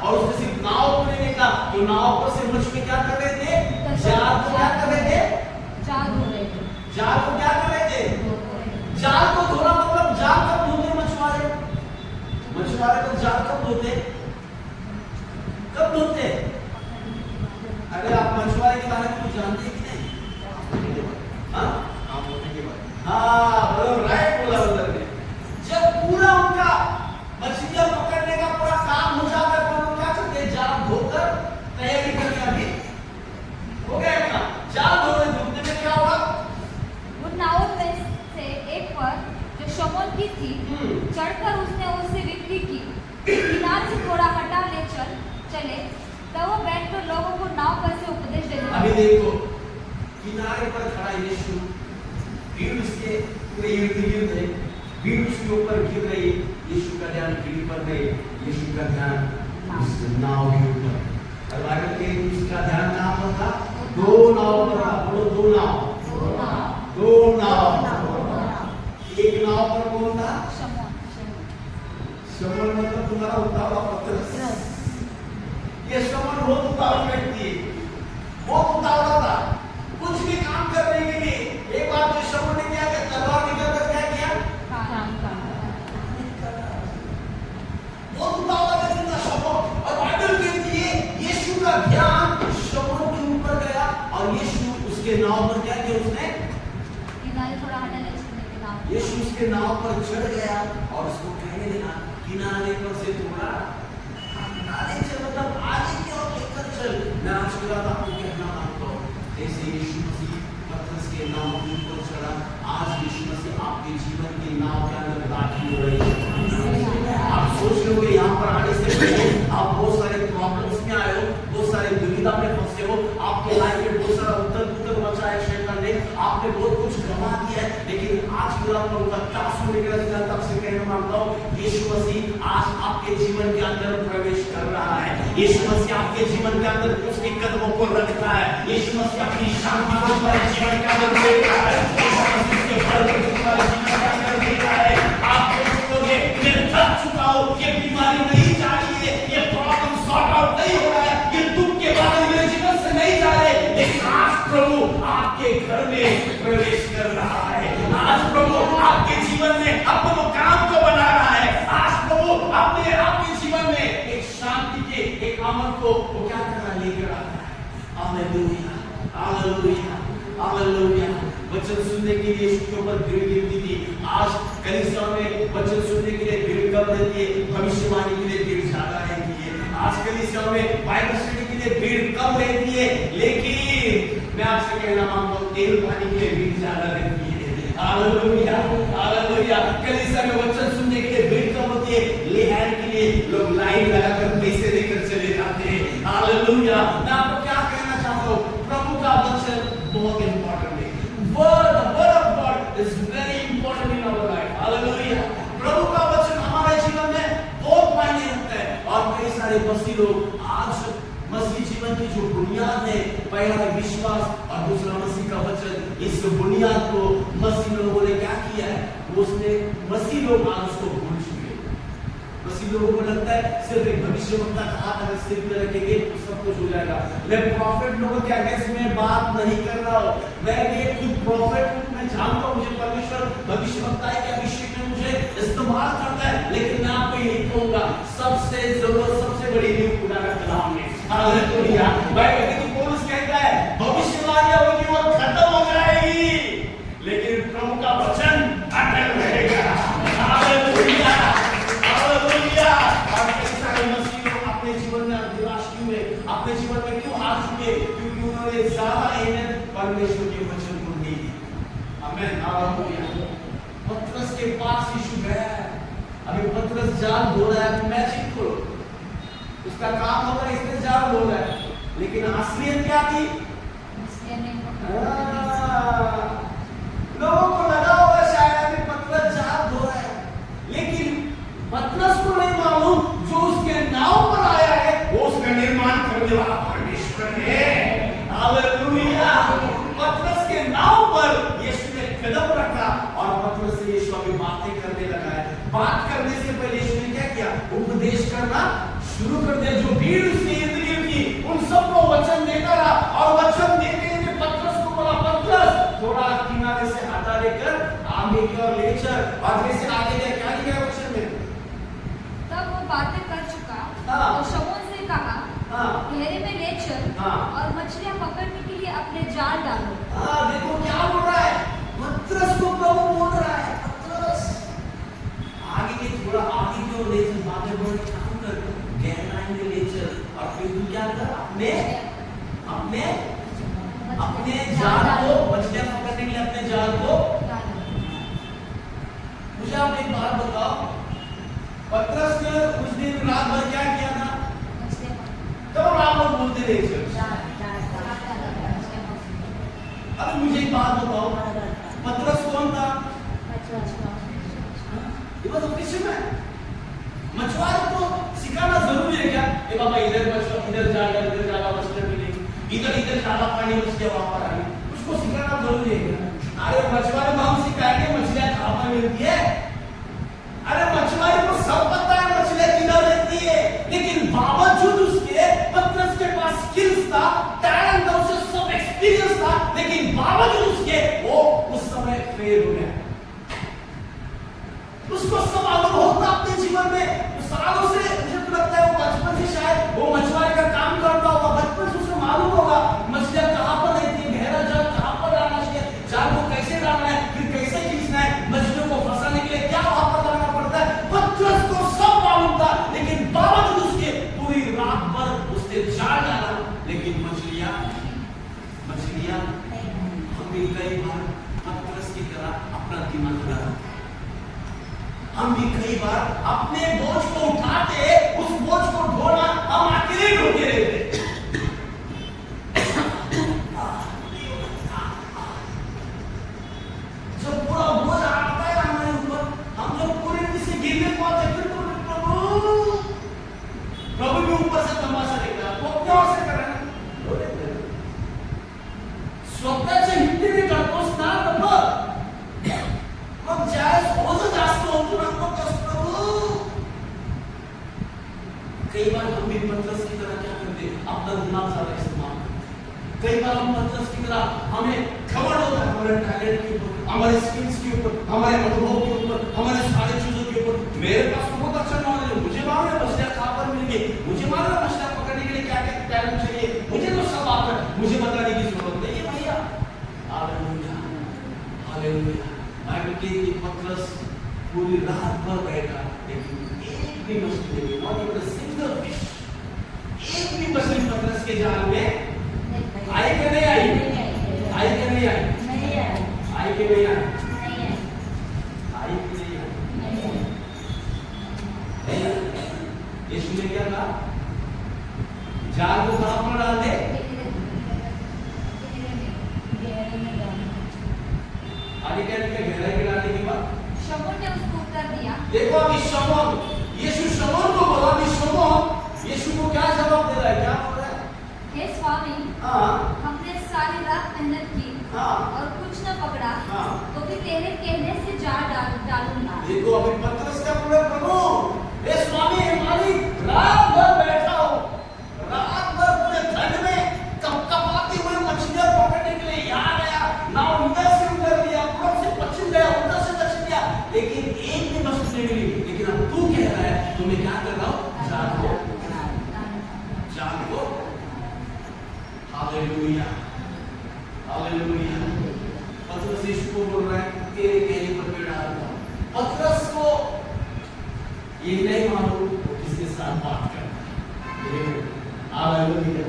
और उसने सिर्फ नाव को नहीं देखा, तो नाव पर से मछली क्या कर रहे थे? जाल को क्या कर रहे थे? जाल धो रहे थे। जाल को क्या कर रहे थे? जाल को धोना मतलब जाल कब धोते मछुआरे? मछुआरे तो जाल कब धोते? कब धोते? अरे आप मछुआरे के बारे में कुछ जानते हैं कि नहीं? हाँ, आप होने के बाद। हाँ, बराबर राइट बोला उधर ने। जब पूरा उनका मछलियां पकड़ने का पूरा काम हो जाता है तो लोग क्या करते हैं? जाल धोकर तैयारी करके अभी हो गया काम। जाल धोने धोने में क्या हुआ? उन नावों में से एक पर जो शमौन की थी, चढ़कर उसने उससे विनती की, किनारे से थोड़ा हटा ले चले। तब वो बैठकर लोगों को नाव पर से उपदेश देने लगा। अभी देखो, किनारे पर खड़ा यीशु, भीड़ उसके पूरे इर्द-गिर्द है, भीड़ उसके ऊपर गिर रही, यीशु का ध्यान भीड़ पर नहीं, यीशु का ध्यान उस नाव के ऊपर। और बाइबल के उसका ध्यान कहाँ पर था? दो नाव पर था। बोलो दो नाव। दो नाव। एक नाव पर कौन था? शमौन मतलब तुम्हारा उतावला पतरस। ये शमौन बहुत उतावला व्यक्ति है, बहुत उतावला था कुछ भी काम करने के लिए। एक बार तो शमौन ने क्या किया? तलवार निकालकर क्या किया? बहुत उतावला व्यक्ति था शमौन। और बाइबल कहती है यीशु का ध्यान शमौन के ऊपर गया और यीशु उसके नाव पर क्या किया? उसने किनारे थोड़ा हटा ले चले। यीशु उसके नाव पर चढ़ गया और उसको कहने लगा किनारे पर से थोड़ा आगे चल, मतलब आगे की ओर लेकर चल। मैं आज के बाद आपको कहना चाहता हूँ, जैसे यीशु मसीह पतरस के नाव के ऊपर चढ़ा, आज यीशु मसीह आपके जीवन की नाव के अंदर दाखिल हो रही है। आप सोच रहे हो यहाँ पर आने से पहले आप बहुत सारे प्रॉब्लम्स में आए हो, बहुत सारे दुविधा में फंसे हो, आपके लाइफ में बहुत सारा उथल-पुथल मचा है शैतान ने, आपने बहुत कुछ गंवा दिया है। लेकिन आज के बाद प्रभु का दास होने के बाद तब से कहना मांगता हूँ, यीशु मसीह आज आपके जीवन के अंदर प्रवेश कर रहा है। यीशु मसीह आपके जीवन के अंदर उसके कदमों को रखता है। यीशु मसीह अपनी शांति को तुम्हारे जीवन के अंदर देता है। यीशु मसीह के बल को तुम्हारे जीवन के अंदर देता है। आप सोचोगे मैं थक चुका हूँ, ये बीमारी नहीं जा रही है, ये प्रॉब्लम सॉर्ट आउट नहीं हो रहा है, ये दुख के बादल मेरे जीवन से नहीं जा रहे, लेकिन आज प्रभु आपके घर में प्रवेश कर रहा है। आज प्रभु आपके जीवन में अपने काम को बना रहा है। आज प्रभु अपने आपके जीवन में एक शांति के एक अमन को वो क्या कर रहा है? लेकर आ रहा है। Hallelujah, hallelujah, hallelujah. वचन सुनने के लिए यीशु के ऊपर भीड़ गिरती थी। आज कलीसिया में वचन सुनने के लिए भीड़ कम रहती है, भविष्यवाणी के लिए भीड़ ज्यादा रहती है। आज कलीसिया में बाइबल स्टडी के लिए भीड़ कम रहती है, लेकिन मैं आपसे कहना मांगता हूँ तेल पानी के लिए भीड़ ज्यादा रहती है। Hallelujah, hallelujah. कलीसिया में वचन सुनने के लिए भीड़ कम होती है, लेहार के लिए लोग लाइन लगाकर पैसे देकर चले जाते हैं। हालेलुया। मैं आपको क्या कहना चाहता हूँ, प्रभु का वचन बहुत इंपॉर्टेंट है। Word of God is very important in our life. Hallelujah. प्रभु का वचन हमारे जीवन में बहुत मायने रखता है। और कई सारे मसीही लोग आज मसीह जीवन की जो बुनियाद है, पहला है विश्वास और दूसरा मसीह का वचन। इस बुनियाद को मसीह लोगों ने क्या किया है? उसने मसीह लोग आज उसको भूल चुके। मसीह लोगों को लगता है सिर्फ एक भविष्यवक्ता का हाथ अगर सिर पे रखेंगे तो सब कुछ हो जाएगा। मैं प्रॉफिट लोगों के अगेंस्ट में बात नहीं कर रहा हूँ, मैं ये खुद प्रॉफिट हूँ, मैं जानता हूँ मुझे परमेश्वर भविष्यवक्ता के अभिषेक में मुझे इस्तेमाल करता है, लेकिन मैं आपको यही कहूंगा सबसे जरूरत सबसे बड़ी नींव खुदा का कलाम है। हालेलुया। बाइबल में पौलुस कहता है भविष्यवाणियां होगी वो खत्म हो जाएगी, लेकिन प्रभु का वचन अटल रहेगा। Hallelujah, hallelujah. और कई सारे मसीही लोग अपने जीवन में निराश क्यों है, अपने जीवन में क्यों हार चुके? क्योंकि उन्होंने ज्यादा अहमियत परमेश्वर के वचन को नहीं दी। आमीन, हालेलुया। पतरस के पास यीशु गया, अभी पतरस जाल धो रहा है, मैजिक करो, उसका काम होगा इसमें जाल धो रहा है, लेकिन असलियत क्या थी? लोगों को लगा होगा शायद अभी पतरस जाल धो रहा है, लेकिन पतरस को नहीं मालूम जो उसके नाव पर आया है वो उसका निर्माण करने वाला परमेश्वर है। हालेलुया। पतरस के नाव पर यीशु ने कदम रखा और पतरस से यीशु अभी बातें करने लगा है। बात करने से पहले यीशु ने क्या किया? उपदेश करना शुरू कर दिया। जो भीड़ उसके इर्द गिर्द थी उन सबको वचन देता रहा, और वचन देते देते पतरस को बोला, पतरस थोड़ा किनारे से हटा लेकर आगे की ओर ले चल। और जैसे आगे गया, क्या लिखा है वचन में? तब वो बातें कर चुका हाँ। तो शमौन से कहा, हाँ। गहरे में ले चल हाँ। और मछलियां पकड़ने के लिए अपने जाल डालो। देखो क्या बोल रहा है पतरस को, प्रभु बोल रहा है पतरस आगे के थोड़ा आगे की ओर ले चल, बातें बोल काम कर, गहराई में ले चल, और फिर तू क्या कर, अपने अपने अपने जाल को, मछलियां पकड़ने के लिए अपने जाल को डालो। मुझे आप एक बात बताओ, पतरस ने उस दिन रात भर क्या किया था? मछलियां पकड़- तब रात भर बोलते रहे चल। अभी मुझे एक बात बताओ, पतरस कौन था? ये बात किसी में मछुआरे को सिखाना जरूरी है क्या? ए बाबा इधर मछली, इधर जाएगा, इधर जाएगा मछली मिलेगी, इधर ज्यादा पानी मछलियां वहां पर आएगी, उसको सिखाना जरूरी है क्या? अरे मछुआरे को हम सिखाएंगे मछलियां कहां पर मिलती है? अरे मछुआरे को सब पता है मछलियां किधर रहती है, लेकिन बावजूद उसके पतरस के पास स्किल्स था, टैलेंट था, उसे सब एक्सपीरियंस था, लेकिन बावजूद उसके वो उस समय फेल हो गया। उसको सब अनुभव होता अपने जीवन में सालों से, मुझे तो लगता है वो बचपन से शायद वो मछुआरे का काम करता होगा, बचपन से उसे मालूम होगा मछलियां कहां पर रहती है, गहरा जाल कहां पर डालना चाहिए, जाल को कैसे डालना है, फिर कैसे खींचना है, मछलियों को फंसाने के लिए क्या वहां पर डालना पड़ता है। पतरस को सब मालूम था, लेकिन बावजूद उसके पूरी रात भर उसने जाल डाला, लेकिन मछलियां हम भी कई बार पतरस की तरह अपना दिमाग लगा, हम भी कई बार अपने बोझ को उठाते, उस बोझ को ढोना हम अकेले ढोते रहते। जब पूरा बोझ आता है हमारे ऊपर, हम जब पूरे से गिरने को आते, फिर तो प्रभु भी ऊपर से तमाशा देखता है, वो क्या से कर रहे हैं? स्वतःच्या हिमतीने करतोस ना तब मग ज्यावेळेस ओझं जास्त होतो ना, मग प्रभु कई बार हम भी पतरस की तरह क्या करते, अपना दिमाग ज्यादा इस्तेमाल करते। कई बार हम पतरस की तरह हमें घमंड होता है हमारे टैलेंट के ऊपर, हमारे स्किल्स के ऊपर, हमारे अनुभव के ऊपर, हमारे सारे चीजों के ऊपर। मेरे पास बहुत अच्छा नॉलेज है, मुझे मालूम है मछलियां कहां पर मिलेंगी, मुझे मालूम है मछलियां पकड़ने के लिए क्या क्या टैलेंट चाहिए, मुझे तो सब आता है, मुझे बताने की जरूरत नहीं है भैया। Hallelujah hallelujah. बाइबल कहती है पतरस पूरी रात भर बैठा, लेकिन एक भी मछली नहीं, not even a single fish, एक भी मछली पतरस के जाल में आई कि नहीं आई? आई कि नहीं आई? आई कि नहीं आई? आई कि नहीं आई? यीशु ने क्या कहा? जाल को कहां पर डाल दे? आगे क्या लिखा? गहराई में डालने के बाद शमौन ने उसको उत्तर दिया, देखो अभी शमौन, यीशु शमौन को बोला, अभी शमौन यीशु को क्या जवाब दे रहा है? क्या बोल रहा है? हे स्वामी, हाँ हमने सारी रात मेहनत की हाँ और कुछ न पकड़ा, हाँ। तो भी तेरे कहने से जाल डालूंगा। देखो अभी पतरस क्या बोल रहा है? प्रभु हे स्वामी हे मालिक, रात भर बैठा हो, रात भर पूरे ठंड में कपकपाती हुई मछलियां पकड़ने के लिए यहाँ गया, नाव इधर से उधर लिया, पूरब से पश्चिम गया, उधर से दक्षिण गया, लेकिन एक भी मछली नहीं मिली। लेकिन अब तू कह रहा है तो मैं क्या कर रहा हूँ? जाल को हालेलुया हालेलुया। पतरस यीशु को बोल रहा है तेरे कहने पर मैं डालूंगा। पतरस को ये नहीं मालूम किसके साथ बात करना है। हालेलुया।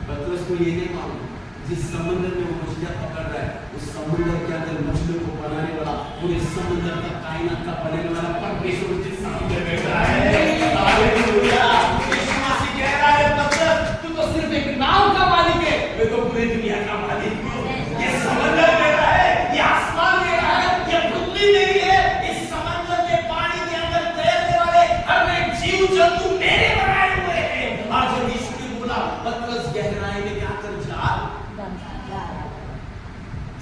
पतरस को ये नहीं मालूम जिस समुद्र में वो मछलियां पकड़ रहा है, उस समुद्र के अंदर मछलियों को बनाने वाला, पूरे समुद्र का कायनात का बनाने वाला परमेश्वर उसके सामने बैठा है। हालेलुया। यीशु मसीह कह रहा है पतरस तू तो सिर्फ एक नाव का मालिक है, मैं तो पूरी दुनिया का मालिक हूँ। ये समुद्र मेरा है, ये आसमान मेरा है, ये पृथ्वी मेरी है, इस समुद्र के पानी के अंदर तैरने वाले हर एक जीव जंतु मेरे बनाए हुए हैं। और जब यीशु ने बोला पतरस गहराई में क्या कर जा,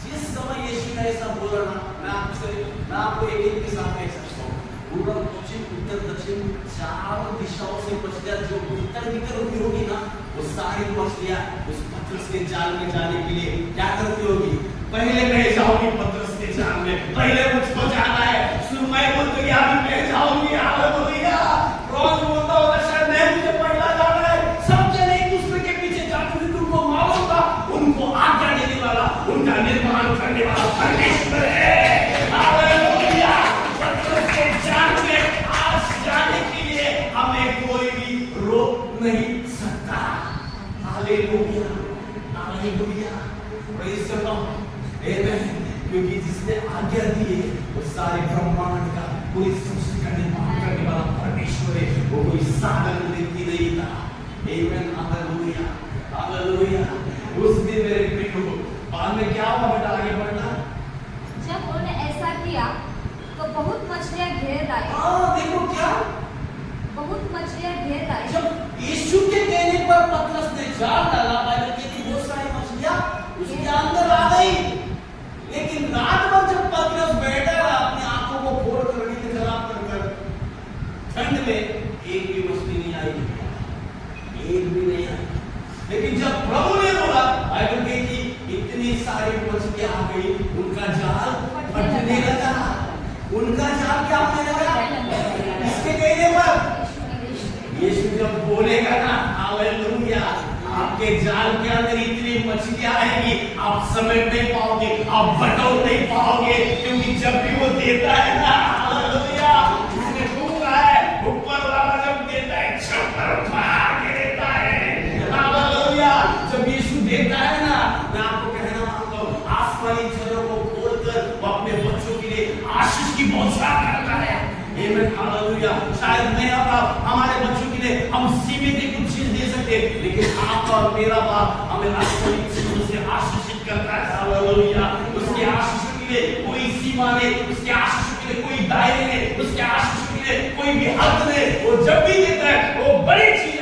जिस समय यीशु ने ऐसा बोला ना, मैं आपको एक के साथ कह सकता हूँ, पूर्व पश्चिम उत्तर दक्षिण चारों दिशाओं से मछलियां जो भीतर भीतर हुई होगी ना, वो सारी मछलियां उस पतरस के जाल में जाने के लिए क्या करती होगी? पहले मैं जाऊंगी पतरस के जाल में, पहले मुझको जाना है। सुरमई बोलते कि अभी मैं जाऊंगी, हालेलुया। रोज बोलता होगा शायद नहीं, मुझे पहला जाना है। सब जने एक दूसरे के पीछे जाते हुए तुमको मालूम था, उनको आज्ञा देने वाला, उनका निर्माण करने वाला परमेश्वर है। हालेलुया। पतरस के जाल में आज जाने के लिए हमें कोई भी रोक नहीं सकता। Hallelujah, hallelujah, praise the lord, amen. क्योंकि जिसने आज्ञा दी है वो सारे ब्रह्मांड का, पूरी सृष्टि का निर्माण करने वाला परमेश्वर है, वो कोई साधन व्यक्ति नहीं था। आमेन, हालेलुया, हालेलुया। उस दिन मेरे प्रियो, बाद में क्या हुआ बेटा? आगे बढ़ना। जब उन्होंने ऐसा किया तो बहुत मछलियां घेर लाई। देखो क्या, बहुत मछलियां घेर लाई। जब यीशु के कहने पर पतरस ने जाल डाला, बाइबल कहती है बहुत सारी मछलियां उसके अंदर आ गई। लेकिन रात भर जब पतरस बैठा रहा अपनी आंखों को खोल कर नींद खराब कर ठंड में, एक भी मछली नहीं आई, एक भी नहीं आई। लेकिन जब प्रभु ने बोला, बाइबल कहती इतनी सारी मछलियां आ गई, उनका जाल फटने लगा। उनका जाल क्या होने लगा? इसके कहने पर यीशु जब बोलेगा ना, हालेलुया, आपके जाल के अंदर इतनी मछलियां आएंगी, आप समेट नहीं पाओगे, आप बटोर नहीं पाओगे। क्योंकि जब भी वो देता है ना, हालेलुया, उसने कहा है, ऊपर वाला जब देता है छप्पर फाड़ के देता है। हालेलुया। जब यीशु देता है ना, मैं आपको कहना मांगता हूं, आसमानी चीजों को खोलकर वो अपने बच्चों के लिए आशीष की बौछार करता है। आमेन, हालेलुया। शायद मैं और आप, हमारे बच्चों के लिए हम सीमित कुछ चीज दे सकते, लेकिन आपका और मेरा बाप हमें आसमानी चीजों से आशीषित करता है। हालेलुया। उसके आशीष के लिए कोई सीमा नहीं, उसके आशीष के लिए कोई दायरे नहीं, उसके आशीष के लिए कोई भी हद नहीं। वो जब भी देता है वो बड़ी चीज